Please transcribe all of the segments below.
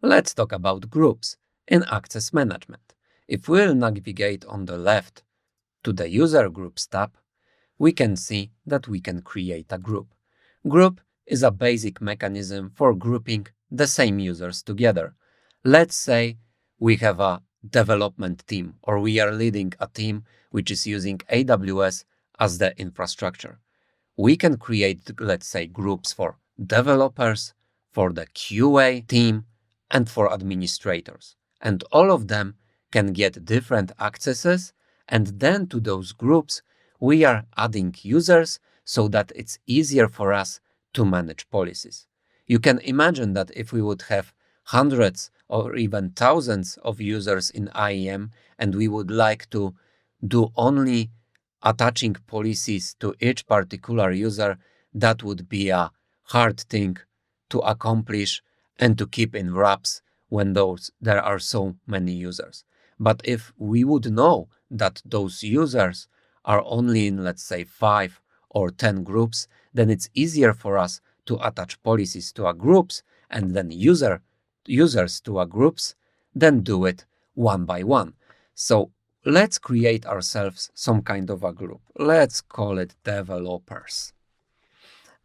Let's talk about groups in access management. If we'll navigate on the left to the User Groups tab, we can see that we can create a group. Group is a basic mechanism for grouping the same users together. Let's say we have a development team, or we are leading a team which is using AWS as the infrastructure. We can create, let's say, groups for developers, for the QA team, and for administrators. And all of them can get different accesses, and then to those groups, we are adding users so that it's easier for us to manage policies. You can imagine that if we would have hundreds or even thousands of users in IAM and we would like to do only attaching policies to each particular user, that would be a hard thing to accomplish and to keep in wraps when there are so many users. But if we would know that those users are only in, let's say, 5 or 10 groups, then it's easier for us to attach policies to our groups and then users to our groups, then do it one by one. So let's create ourselves some kind of a group. Let's call it developers.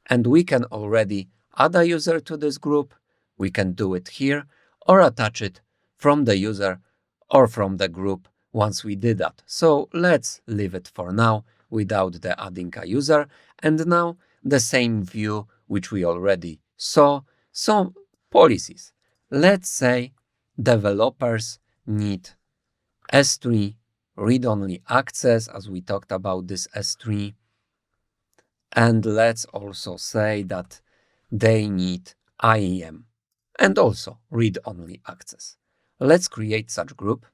And we can already add a user to this group. We can do it here or attach it from the user or from the group once we did that. So let's leave it for now without the adding a user. And now the same view which we already saw, some policies. Let's say developers need S3 read-only access, as we talked about this S3. And let's also say that they need IAM and also read-only access. Let's create such group.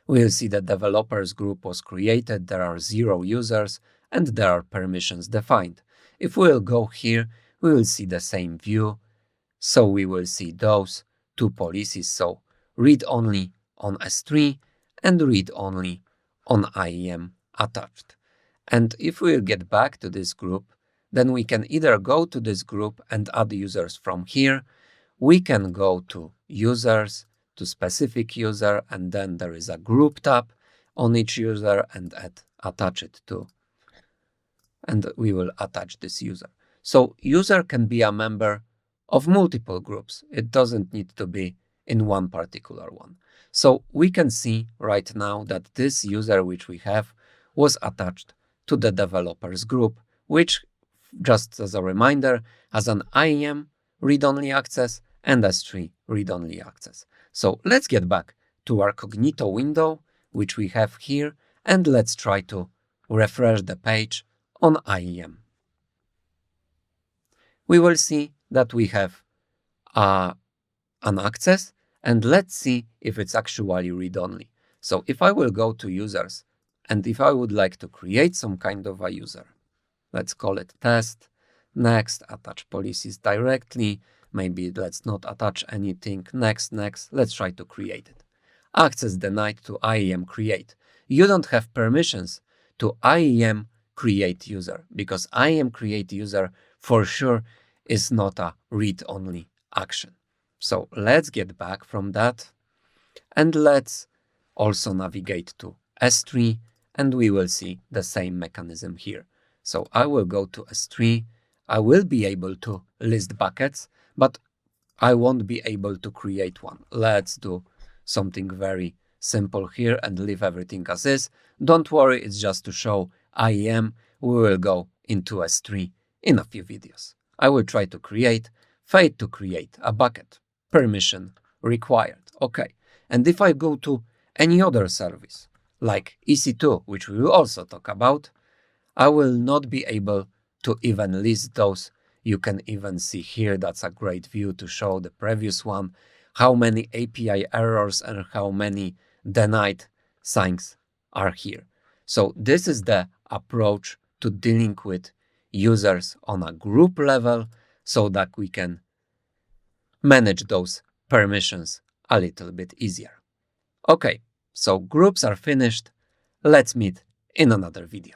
We'll see that developers group was created. There are 0 users and there are permissions defined. If we'll go here, we will see the same view. So we will see those 2 policies. So read-only on S3 and read-only on IAM attached. And if we'll get back to this group, then we can either go to this group and add users from here. We can go to users, to specific user, and then there is a group tab on each user and attach it to, and we will attach this user. So user can be a member of multiple groups. It doesn't need to be in one particular one. So we can see right now that this user which we have was attached to the developers group, which, just as a reminder, has an IAM read-only access and S3 read-only access. So let's get back to our Cognito window, which we have here, and let's try to refresh the page on IAM. We will see that we have an access, and let's see if it's actually read-only. So if I will go to users, and if I would like to create some kind of a user, let's call it test, next, attach policies directly, maybe let's not attach anything, next, let's try to create it. Access denied to IAM create. You don't have permissions to IAM create user, because IAM create user for sure is not a read-only action. So let's get back from that, and let's also navigate to S3, and we will see the same mechanism here. So I will go to S3, I will be able to list buckets, but I won't be able to create one. Let's do something very simple here and leave everything as is. Don't worry, it's just to show IAM. We will go into S3 in a few videos. I will try to create, failed to create a bucket, permission required. Okay, and if I go to any other service, like EC2, which we will also talk about, I will not be able to even list those. You can even see here, that's a great view to show the previous one, how many API errors and how many denied signs are here. So this is the approach to dealing with users on a group level so that we can manage those permissions a little bit easier. Okay, so groups are finished. Let's meet in another video.